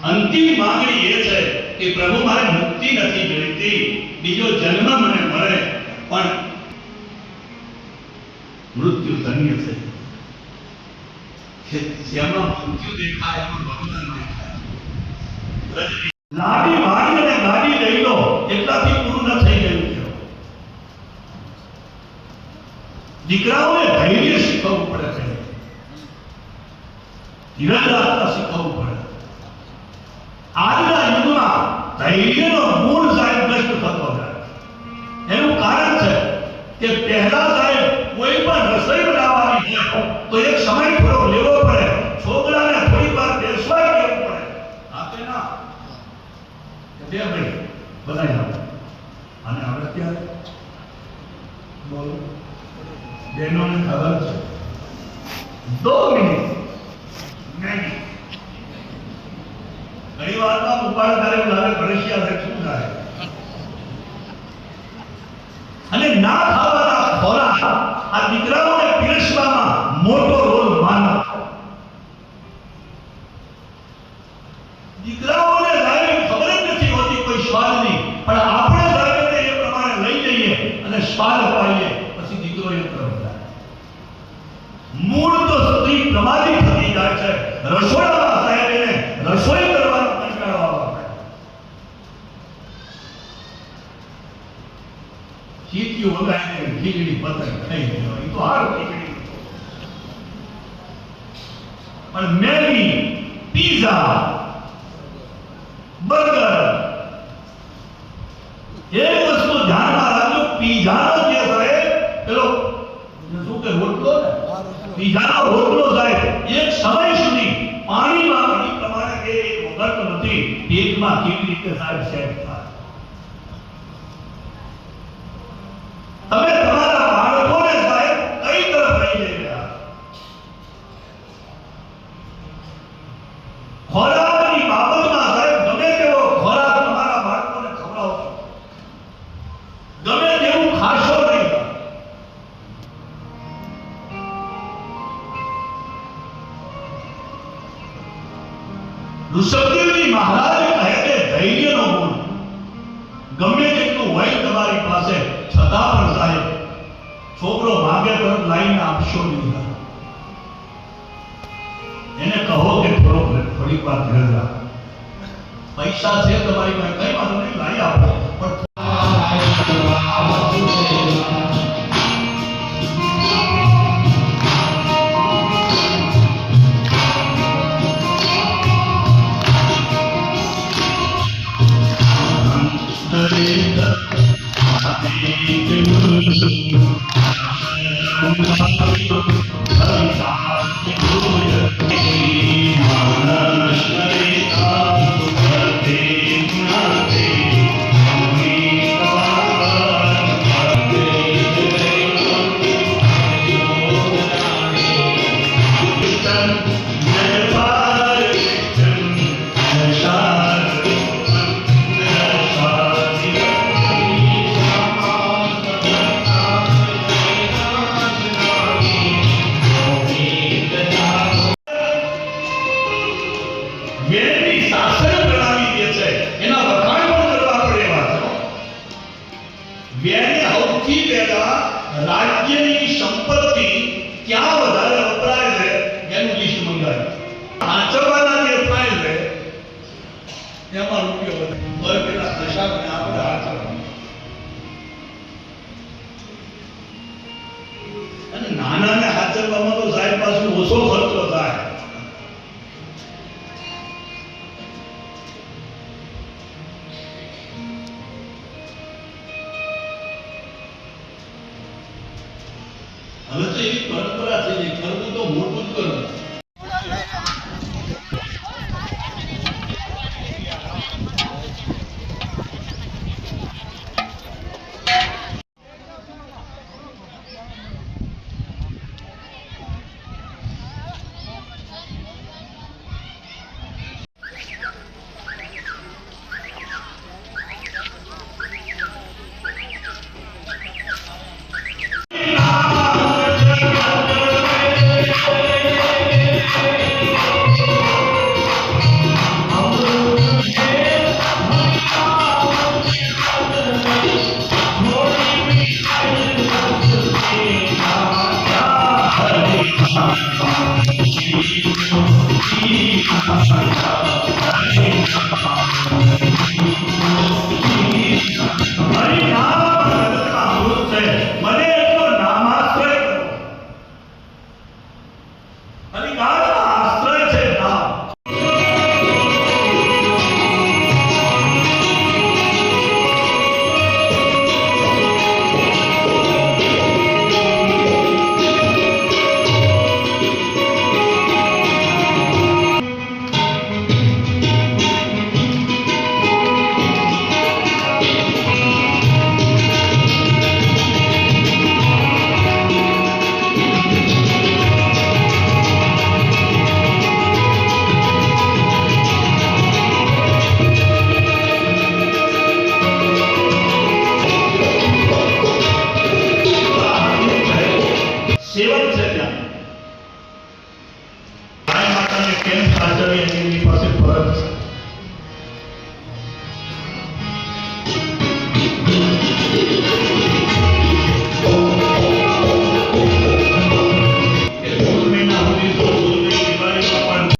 અંતિમ માંગણી એ છે કે પ્રભુ મારે મુક્તિ નથી જોઈતી, બીજો જન્મ મને મળે, પણ મૃત્યુ ધન્ય છે. જેમાં મૃત્યુ દેખાય એમાં ભગવાન દેખાય. લાડી વાળી અને ગાડી લઈ લો એટલાથી પૂરું ન થઈ ગયું છે. દીકરાઓને ધૈર્ય શીખવવું પડે છે, ધીરજ રાખતા શીખવવું પડે. આજના યુગમાં ધૈર્યનો મૂળ સાહેબ નષ્ટ થતો જાય. એનું કારણ છે કે પહેલા સાહેબ કોઈ પણ રસોઈ બનાવવાની હોય તો એક સમય થોડો લેવો પડે, છોકરાને થોડી વાર બેસવા દેવું પડે. આપે ના બે ભાઈ બનાવી આપે. અને હવે ક્યારે બોલો, બહેનોને ખબર છે 2 મિનિટ મેગી. ઘણી વારમાં ઉપાડ કરે એવું લાગે ભરસિયા છે શું થાય. અને ના ખાવાના ખોરાક આ દીકરાઓને પીરસવામાં મોટો રોલ માનવ. દીકરાઓને સાહેબ ખબર જ નથી હોતી કોઈ સ્વાદની, પણ આપણે સાહેબ એ પ્રમાણે લઈ જઈએ અને સ્વાદ પાડીએ, પછી દીકરો એ તરફ જાય. મૂળ તો સ્ત્રી પ્રમાદી થતી જાય છે. રસોડામાં સાહેબ એને રસોઈ કરવાનો કંટાળો આવે. ચીટિયું વગાડીને ખીચડી પતંગ ખાઈ ગયો, એ તો હાર ખીચડી. પણ મેગી, પીઝા, બર્ગર, એક વસ્તુ ધ્યાનમાં રાખજો, પીઝાનો જે સાહેબ પેલો શું કે રોટલો ને, પીઝાનો રોટલો સાહેબ એક સમય સુધી પાણીમાં એ પ્રમાણે એ વગરતો નથી, પેટમાં કેવી રીતે સાહેબ સેટ થાય. તમે તમારા બાળકોને સાહેબ કઈ તરફ લઈ જઈ રહ્યા? ખોરાકની બાબતમાં સાહેબ ગમે તેવો ખોરાક તમારા બાળકોને ખવડાવો, ગમે તેવું ખાશો નહીં. ઋષભદેવજી મહારાજ કહે કે ધૈર્યનો ગુણ ગમે તેટલું હોય તમારી પાસે, છતાં પણ સાહેબ છોકરો માગે તરત લાઈને આપશો નહીં. એને કહો કે થોડીક વાર ધીરજ રાખ, પૈસા છે તમારી પાસે, કઈ વાંધો નહીં, લાઈ આપો, પણ રાજ્યની સંપત્તિ ક્યાં વધારે વપરાય છે એનું લિસ્ટ મંગાવ્યું. આચરવાના જે થાય છે એમાં રૂપિયો વધારે પેલા દશાને આપણે આચરવા, અને નાનાને આચરવામાં તો સાહેબ પાછું ઓછો ખર્ચો થાય. બધી પરંપરા છે જે કરવું તો મોટું જ કરવું. સેવક છે ત્યાં ગાય માતાને કેમ સાચવવી એની પાસે ફરજ છે. એ 16 મહિના સુધી તો 16 દિવાળીમાં પણ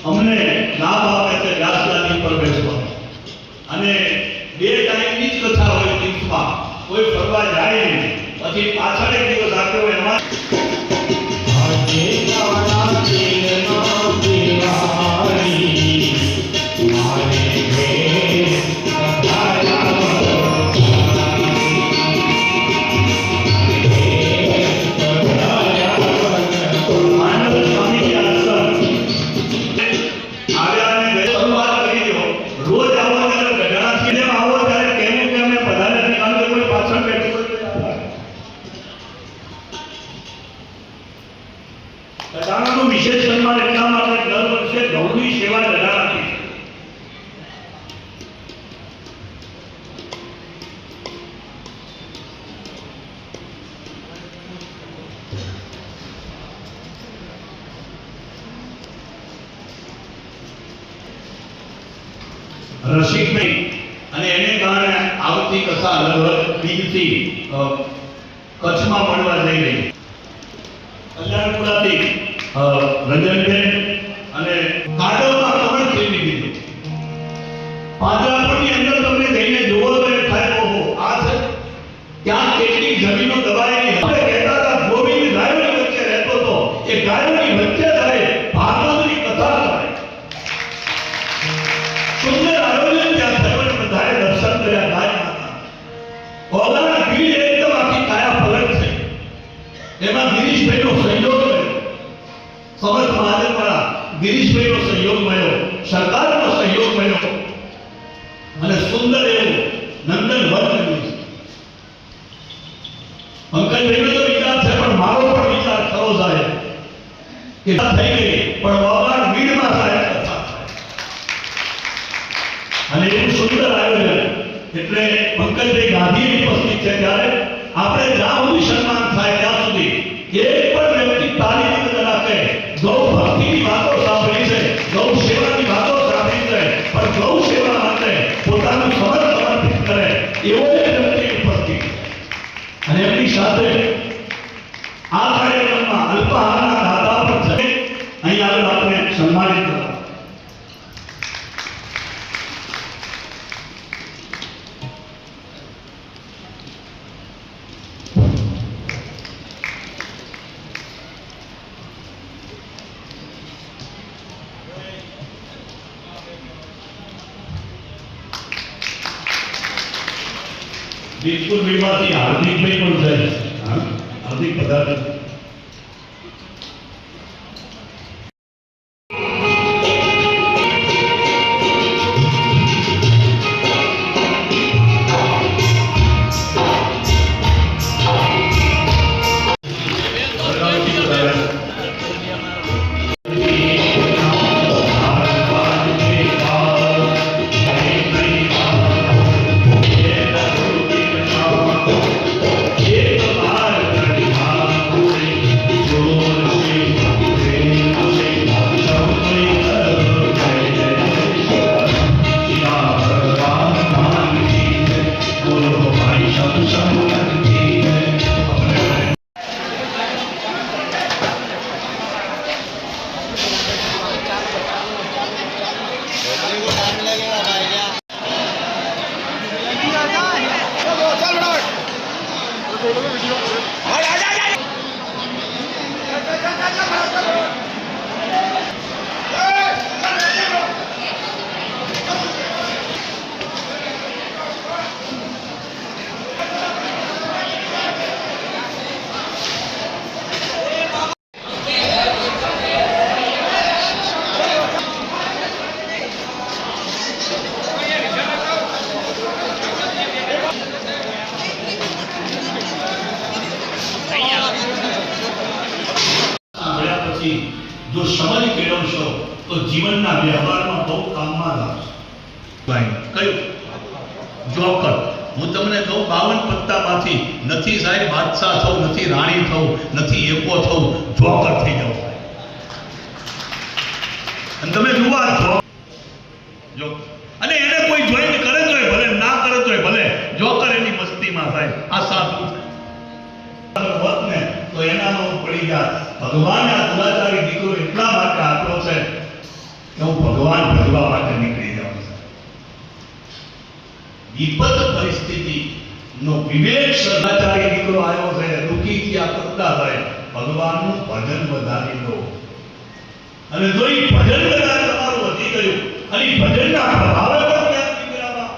અમને લાભ આપે છે વ્યાસદાની પર બેસવા અને 2 ટાઈમની જ કથા હોય દિવસમાં કોઈ ફરવા જાય નહીં પછી પાછળ એક દિવસ આપ્યો હોય એમાં ગઢાણાનું વિશેષ સન્માન એટલા માટે દર વર્ષે ગૌરી સેવા ગઢાણાથી રસિકભાઈ અને એને કારણે આવતી કથા અલગ અલગ બીજથી કચ્છમાં મળવા જઈ રહી કલ્યાણપુરાથી રંજનબેન અને કાડોમાં કમળ ફેરવી દીધું. પાંજરાપોળની અંદર તમને જઈને જોવો તો એ થાય એમાં ગિરીશભાઈનો સહયોગ મળ્યો, સમર્થ મહાજનવાળા ગિરીશભાઈનો સહયોગ મળ્યો, સરકારનો સહયોગ મળ્યો અને સુંદર એવું નંદન વન બન્યું. પંકજભાઈનો તો વિચાર છે, પણ મારો પણ વિચાર ખરો સાહેબ કે થઈ ગઈ પણ વાવાડ મીડમાં સાહેબ કથા અને એવું સુંદર આયોજન. એટલે પંકજભાઈ ગાંધી ઉપસ્થિત છે ત્યારે આપણે જ્યાં સુધી સન્માન થાય ત્યાં સુધી એક પણ વ્યક્તિ તાળી ન રાખે. ગૌ ભક્તિની વાતો સાંભળી છે, ગૌ સેવાની વાતો સાંભળી છે, પણ ગૌ સેવા માટે પોતાનું સમર્પિત કરે એવો એક વ્યક્તિ ઉપસ્થિત અને એમની સાથે આ કાર્યક્રમમાં અલ્પાહારના દાતા પણ છે. અહીં આગળ આપણે સન્માનિત કરવા બિલકુલ વિવાદી હાર્દિકભાઈ પણ છે. હાર્દિક પધારે. જો સમજ કેળવશો તો જીવનના વ્યવહારમાં બહુ કામમાં લાગશે. કયું જોકર હું તમને કહું 52 પત્તામાંથી નથી સાહેબ બાદશાહ થવું, નથી રાણી થવું, નથી એકો થવું, જોકર થઈ જાવ. અને તમે જુઓ જો અને એને કોઈ જોઈન કરે તોય ભલે, ના કરે તોય ભલે, જોકર એની મસ્તીમાં સાહેબ આ સાધુ ને તો એના પડી ગયા. ભગવાન આ દુરાચારી દીકરો એટલા માટે આપલો છે કે હું ભગવાન ભજવા માટે નીકળી જાઉં છું. વિપત પરિસ્થિતિ નો વિવેક સદાચારી દીકરો આવ્યો છે. દુઃખી થયા કરતા થાય ભગવાનનું ભજન વધારી લો અને જો એ ભજન વધારે તમારું વધી ગયું અને ભજનના પ્રભાવે પણ ક્યાંક નીકળ્યા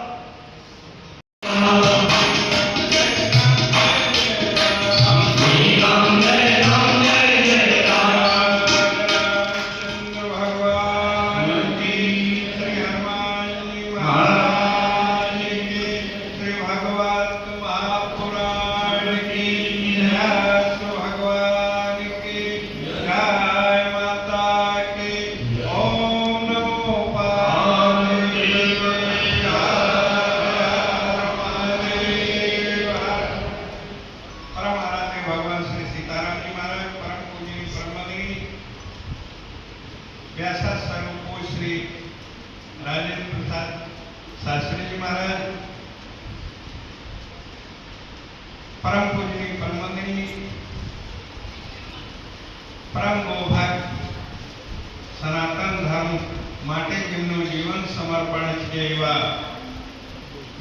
शास्त्री महाराज, परम पूजनी परमवंदनीय परम गौभाग सनातन धर्म માટે જેમનું જીવન સમર્પણ છે એવા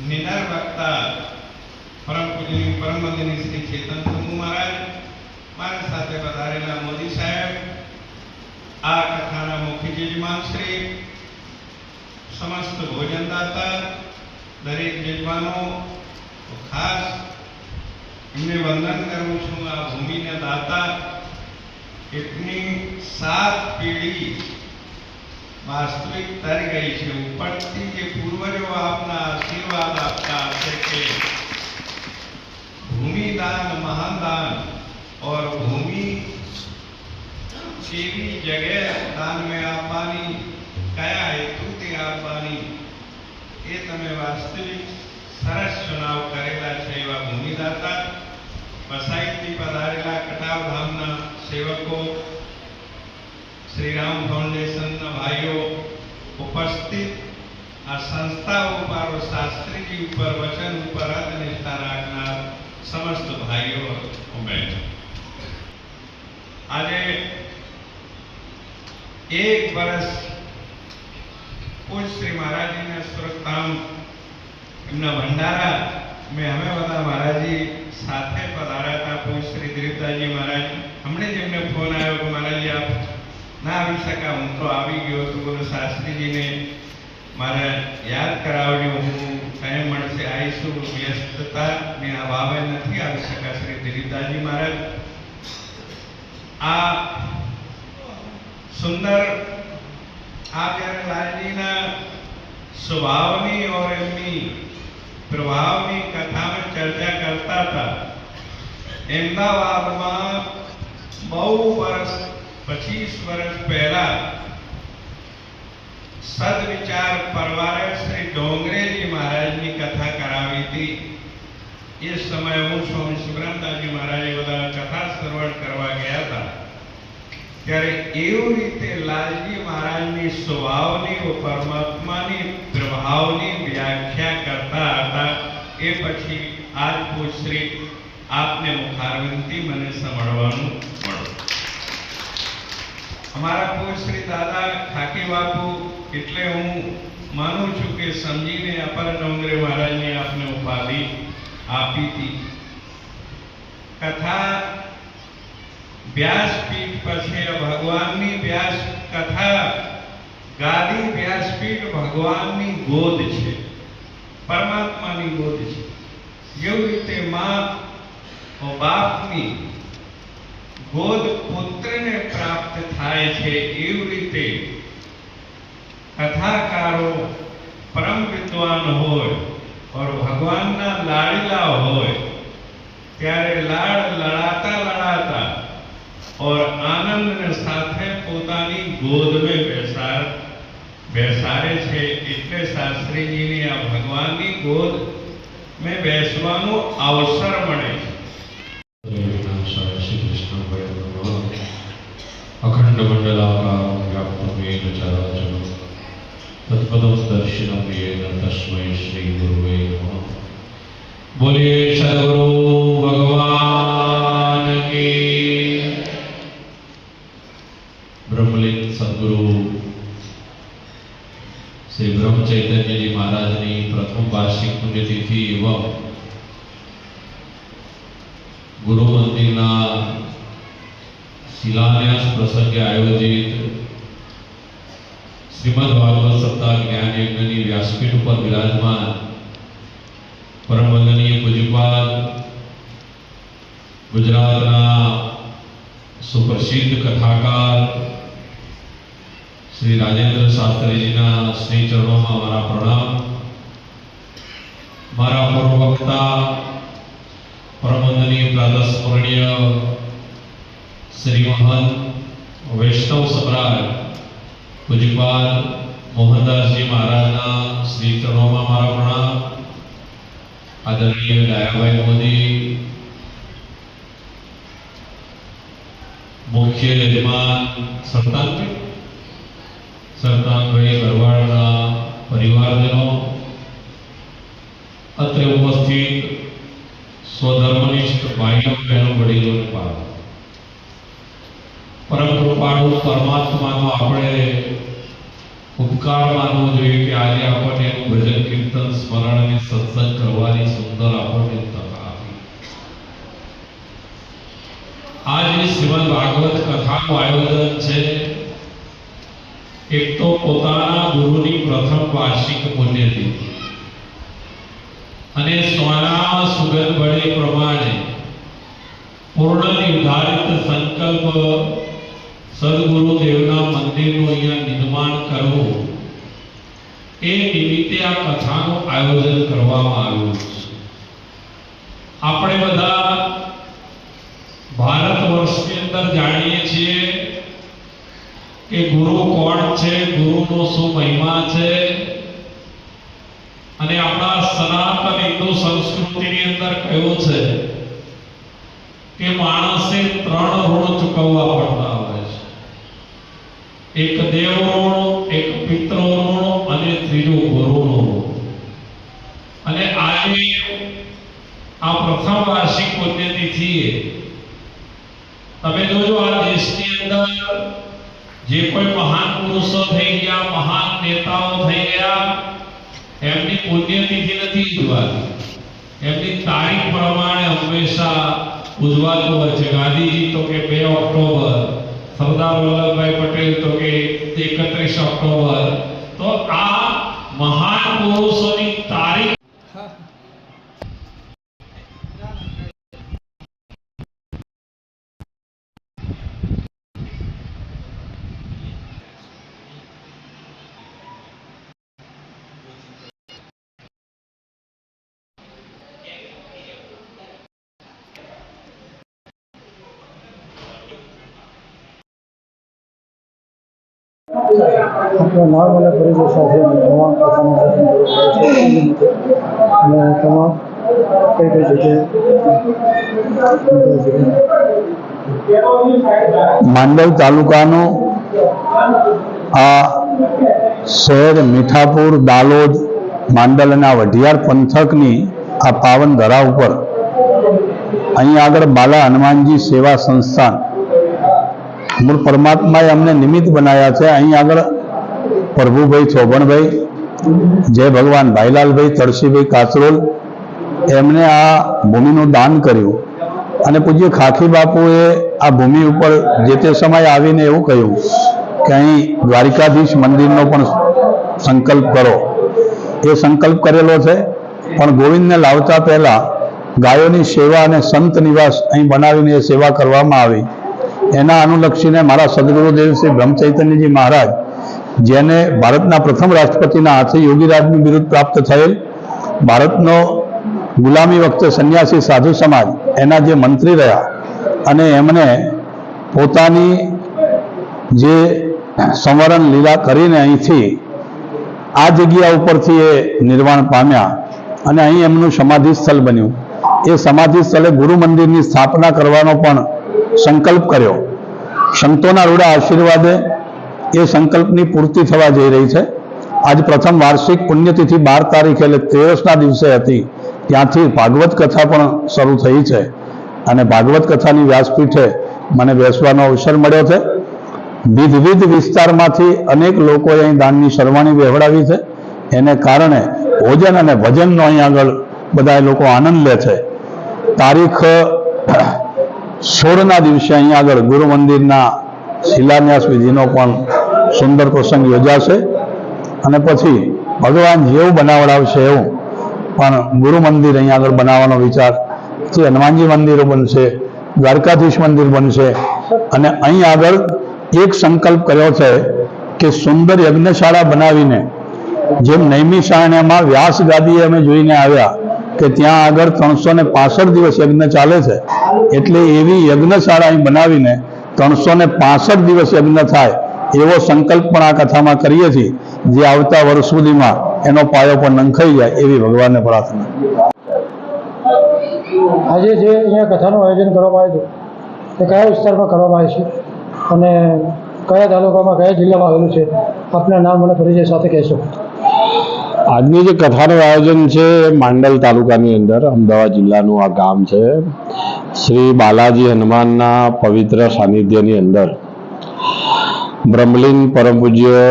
નિડર વક્તા પરમ પૂજની પરમવંદનીય શ્રી ચેતન પ્રભુ મહારાજ, મારી સાથે પધારેલા મોદી સાહેબ, આ કથાના મુખ્ય યજમાન શ્રી, સમસ્ત ભોજનદાતા, દરેક યજમાનો, ખાસ એમને વંદન કરું છું. આ ભૂમિના દાતા એટલી 7 પેઢી વાસ્તવિક તરી ગઈ છે. ઉપરથી જે પૂર્વજો આપના આશીર્વાદ આપતા હશે કે ભૂમિ દાન મહાન દાન और भूमि કેવી જગ્યાએ દાન મેં આપવાની, કયા હેતુથી આપવાની, એ તમે વાસ્તવિક સરસ ચુનાવ કરેલા છે. એવા ભૂમિદાતા વસાઈથી પધારેલા કટાવધામના સેવકો, શ્રીરામ ફાઉન્ડેશનના ભાઈઓ, ઉપસ્થિત આ સંસ્થા ઉપર, શાસ્ત્રીજી ઉપર, વચન ઉપર નિષ્ઠા રાખનાર સમસ્ત ભાઈઓ બહેનો, આજે 1 વર્ષ પૂજ શ્રી મહારાજજીના સ્વરૂપધામ એમના ભંડારા મેં અમે બધા મહારાજજી સાથે પધાર્યા હતા. પૂજ શ્રી દિલીપદાસજી મહારાજ હમણે જ એમને ફોન આવ્યો કે મહારાજજી આપ ના આવી શકા, હું તો આવી ગયો હતો. બોલો શાસ્ત્રીજીને મારે યાદ કરાવજો, હું ટાઈમ મળશે આવીશું, વ્યસ્તતાને અભાવે નથી આવી શકા. શ્રી દિલીપદાસજી મહારાજ આ સુંદર आप यार लालजी ना स्वभावनी और एमनी प्रभावनी कथा में चर्चा करता था. अहमदाबाद में बहु वर्ष 25 वर्ष पहला सदविचार परवारे श्री डोंगरेजी महाराज की कथा करावी थी. इस समय हूँ स्वामी सुग्रामदासजी महाराज बधा कथा श्रवण करवा गया था. ત્યારે એવી રીતે લાલજી મહારાજની સ્વભાવની પરમાત્માની પ્રભાવની વ્યાખ્યા કરતા હતા. એ પછી આજ પૂછશ્રી આપને મુખારવિંદથી મને સાંભળવાનું મળ્યું. અમારા પૂછશ્રી દાદા ખાકી બાપુ એટલે હું માનું છું કે સમજીને અપર ડોંગરે મહારાજને આપને ઉપાધિ આપી હતી. કથા व्यासपीठ पर भगवान व्यास कथा गादी व्यासपीठ भगवान गोद है, परमात्मा गोद है. जो रीते माँ और बाप गोद पुत्र ने प्राप्त थाय छे, एवी रीते कथाकारो परम विद्वान होय और भगवान ना लाडला होय त्यारे लाड लड़ाता लड़ाता और आनंद ने साथे पोतानी गोद में बेसारे छे. એટલે શાસ્ત્રીજીની આ ભગવાનની ગોદ में બેસવાનો અવસર મળે છે. श्री कृष्ण अखंड मंडलाकारं व्याप्तं येन चराचरं तत्पदं दर्शिनं येन तस्मै श्री गुरुवे नमः. बोलिए सद्गुरु भगवान की. ब्रह्मलिंग सद्गुरु श्री ब्रह्म चैतन्य जी महाराज की प्रथम वार्षिक पुण्यतिथि एवं गुरु मंदिर शिलान्यास प्रसंगे आयोजित श्रीमद् भागवत सप्ताह ज्ञान यज्ञ व्यासपीठ पर विराजमान परम वंदनीय पूज्यपाद गुजरातना सुप्रसिद्ध कथाकार श्री राजेंद्र शास्त्री जी श्री चरणों में हमारा प्रणाम. मारा पूर्व वक्ता परमवंदनीय प्रातस्मरणीय श्री महंत वैष्णव सम्राट पूज्यपाद मोहनदास जी महाराज श्री चरणों में हमारा प्रणाम. आदरणीय दयाभाई मोदी मुख्य यजमान सरतान भाई गरवाड़ा परिवारजनों, अत्र उपस्थित स्वधर्मनिष्ठ भाइयों बहनों वडीलों ने पार परम कृपाळु परमात्मा આપણે ઉપકાર માનવો જોઈએ કે આજે આપણને ભજન કીર્તન સ્મરણ અને સત્સંગ કરવાની સુંદર આપણને તક આપી. आज श्रीमद् भागवत कथाનું આયોજન છે. એક તો પોતાના ગુરુની પ્રથમ વાર્ષિક પુણ્યતિથિ અને સોના સુગંધ બળે પ્રમાણે નિર્ધારિત સંકલ્પ સદગુરુદેવના મંદિરનું અહીંયા નિર્માણ કરવું એ નિમિત્તે આ કથાનું આયોજન કરવામાં આવ્યું છે. આપણે બધા ભારત વર્ષની અંદર જાણીએ છીએ કે ગુરુ કોણ છે, ગુરુનો શું મહિમા છે, અને આપણા સનાતન હિન્દુ સંસ્કૃતિની અંદર કહ્યું છે કે માણસે 3 ઋણ ચૂકવવા પડતા હોય છે. એક દેવ ઋણ, એક પિતૃ ઋણ અને ત્રીજું ગુરુનું ઋણ. અને આજે આ પ્રથમ વાર્ષિક પુણ્યતિથિએ તમે જોજો આ દેશની અંદર જે કોઈ મહાન પુરુષો થઈ ગયા, મહાન નેતાઓ થઈ ગયા, એમની પુણ્યતિથિ નથી ઉજવાતી, એમની તારીખ પ્રમાણે હંમેશા ઉજવાતું હોય છે. ગાંધીજી તો કે 2 ઓક્ટોબર, સરદાર વલ્લભભાઈ પટેલ તો કે 31 ઓક્ટોબર. તો આ મહાન પુરુષોની તારીખ આપણા નામ અને પરિચય સાથે તમામ પ્રકારના દર્શન અને તમામ કઈ જગ્યાએ માંડલ તાલુકાનું આ શહેર મીઠાપુર, દાલોદ, માંડલ અને આ વઢિયાર પંથકની આ પાવન ધરા ઉપર અહીં આગળ બાલા હનુમાનજી સેવા સંસ્થાન મૂળ પરમાત્માએ અમને નિમિત્ત બનાવ્યા છે. અહીં આગળ પ્રભુભાઈ ચોભણભાઈ, જય ભગવાન ભાઈલાલભાઈ, તળસીભાઈ કાચરોલ એમને આ ભૂમિનું દાન કર્યું અને પૂજ્ય ખાખી બાપુએ આ ભૂમિ ઉપર જે તે સમયે આવીને એવું કહ્યું કે અહીં દ્વારિકાધીશ મંદિરનો પણ સંકલ્પ કરો. એ સંકલ્પ કરેલો છે, પણ ગોવિંદને લાવતા પહેલા ગાયોની સેવા અને સંત નિવાસ અહીં બનાવીને એ સેવા કરવામાં આવી. એના અનુલક્ષીને મારા સદગુરુદેવ શ્રી બ્રહ્મચૈતન્યજી મહારાજ, જેને ભારતના પ્રથમ રાષ્ટ્રપતિના હાથે યોગીરાજનું બિરુદ પ્રાપ્ત થયેલ, ભારતનો ગુલામી વખતે સંન્યાસી સાધુ સમાજ એના જે મંત્રી રહ્યા અને એમને પોતાની જે સંવરણ લીલા કરીને અહીંથી આ જગ્યા ઉપરથી એ નિર્વાણ પામ્યા અને અહીં એમનું સમાધિ સ્થળ બન્યું. એ સમાધિ સ્થળે ગુરુ મંદિરની સ્થાપના કરવાનો પણ સંકલ્પ કર્યો. સંતોના રૂડા આશીર્વાદે એ સંકલ્પની પૂર્તિ થવા જઈ રહી છે. આજ પ્રથમ વાર્ષિક પુણ્યતિથિ 12 તારીખે એટલે 13ના દિવસે હતી. ત્યાંથી ભાગવત કથા પણ શરૂ થઈ છે અને ભાગવત કથાની વ્યાસપીઠે મને બેસવાનો અવસર મળ્યો છે. વિવિધ વિસ્તારમાંથી અનેક લોકોએ અહીં દાનની સરવાણી વહેવડાવી છે. એને કારણે ભોજન અને ભજનનો અહીં આગળ બધા લોકો આનંદ લે છે. તારીખ 16ના દિવસે અહીં આગળ ગુરુ મંદિરના શિલાન્યાસ વિધિનો પણ સુંદર પ્રસંગ યોજાશે અને પછી ભગવાન જેવું બનાવડાવશે એવું પણ ગુરુ મંદિર અહીં આગળ બનાવવાનો વિચાર છે. હનુમાનજી મંદિરો બનશે, દ્વારકાધીશ મંદિર બનશે અને અહીં આગળ એક સંકલ્પ કર્યો છે કે સુંદર યજ્ઞશાળા બનાવીને, જેમ નૈમિષારણ્યમાં વ્યાસ ગાદીએ અમે જોઈને આવ્યા કે ત્યાં આગળ 365 દિવસ યજ્ઞ ચાલે છે, એટલે એવી યજ્ઞશાળા અહીં બનાવીને 365 દિવસ યજ્ઞ થાય એવો સંકલ્પ પણ આ કથામાં કરીએ છીએ, જે આવતા વર્ષ સુધીમાં એનો પાયો પણ નંખાઈ જાય એવી ભગવાનને પ્રાર્થના. આજે જે અહીંયા કથાનું આયોજન કરવામાં આવ્યું તે કયા વિસ્તારમાં કરવામાં આવે છે અને કયા તાલુકામાં, કયા જિલ્લામાં આવેલું છે, આપના નામ અને પરિચય સાથે કહેશો. આજની જે કથાનું આયોજન છે માંડલ તાલુકાની અંદર અમદાવાદ જિલ્લાનું આ ગામ છે. શ્રી બાલાજી હનુમાનના પવિત્ર સાનિધ્યની અંદર બ્રહ્મલીન પરમ પૂજ્ય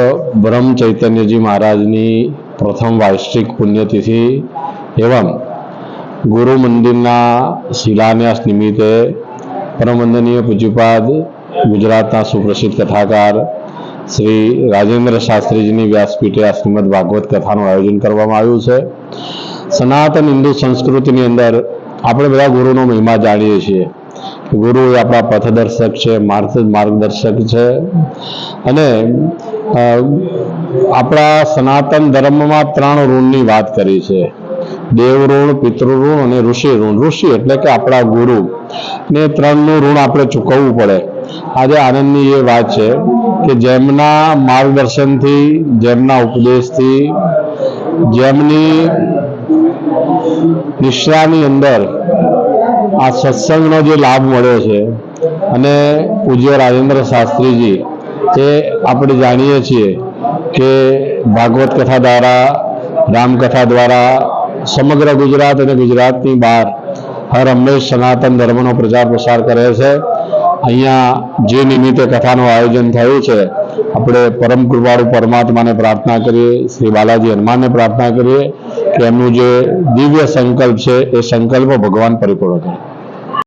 બ્રહ્મ ચૈતન્યજી મહારાજની પ્રથમ વાર્ષિક પુણ્યતિથિ એવં ગુરુ મંદિરના શિલાન્યાસ નિમિત્તે પરમ વંદનીય પૂજ્યપાદ ગુજરાતના સુપ્રસિદ્ધ કથાકાર શ્રી રાજેન્દ્ર શાસ્ત્રીજીની વ્યાસપીઠે આ શ્રીમદ ભાગવત કથાનું આયોજન કરવામાં આવ્યું છે. સનાતન હિન્દુ સંસ્કૃતિની અંદર આપણે બધા ગુરુનો મહિમા જાણીએ છીએ, ગુરુ એ આપણા પથદર્શક છે, માર્ગદર્શક છે. અને આપણા સનાતન ધર્મમાં 3 ઋણની વાત કરી છે: દેવ ઋણ, પિતૃ ઋણ અને ઋષિ ઋણ. ઋષિ એટલે કે આપણા ગુરુ ને 3નું ઋણ આપણે ચૂકવવું પડે. આજે આનંદની એ વાત છે કે જેમના માર્ગદર્શનથી, જેમના ઉપદેશથી, જેમની નિશ્રાની અંદર આ સત્સંગનો જે લાભ મળ્યો છે, અને પૂજ્ય રાજેન્દ્ર શાસ્ત્રીજી એ આપણે જાણીએ છીએ કે ભાગવત કથા દ્વારા, રામકથા દ્વારા સમગ્ર ગુજરાત અને ગુજરાતની બહાર હર હંમેશ સનાતન ધર્મનો પ્રચાર પ્રસાર કરે છે. અહીંયા જે નિમિત્તે કથાનું આયોજન થયું છે, આપણે પરમ કૃપાળુ પરમાત્માને પ્રાર્થના કરીએ, શ્રી બાલાજી હનુમાનને પ્રાર્થના કરીએ કે એમનું જે દિવ્ય સંકલ્પ છે એ સંકલ્પ ભગવાન પરિપૂર્ણ કરે.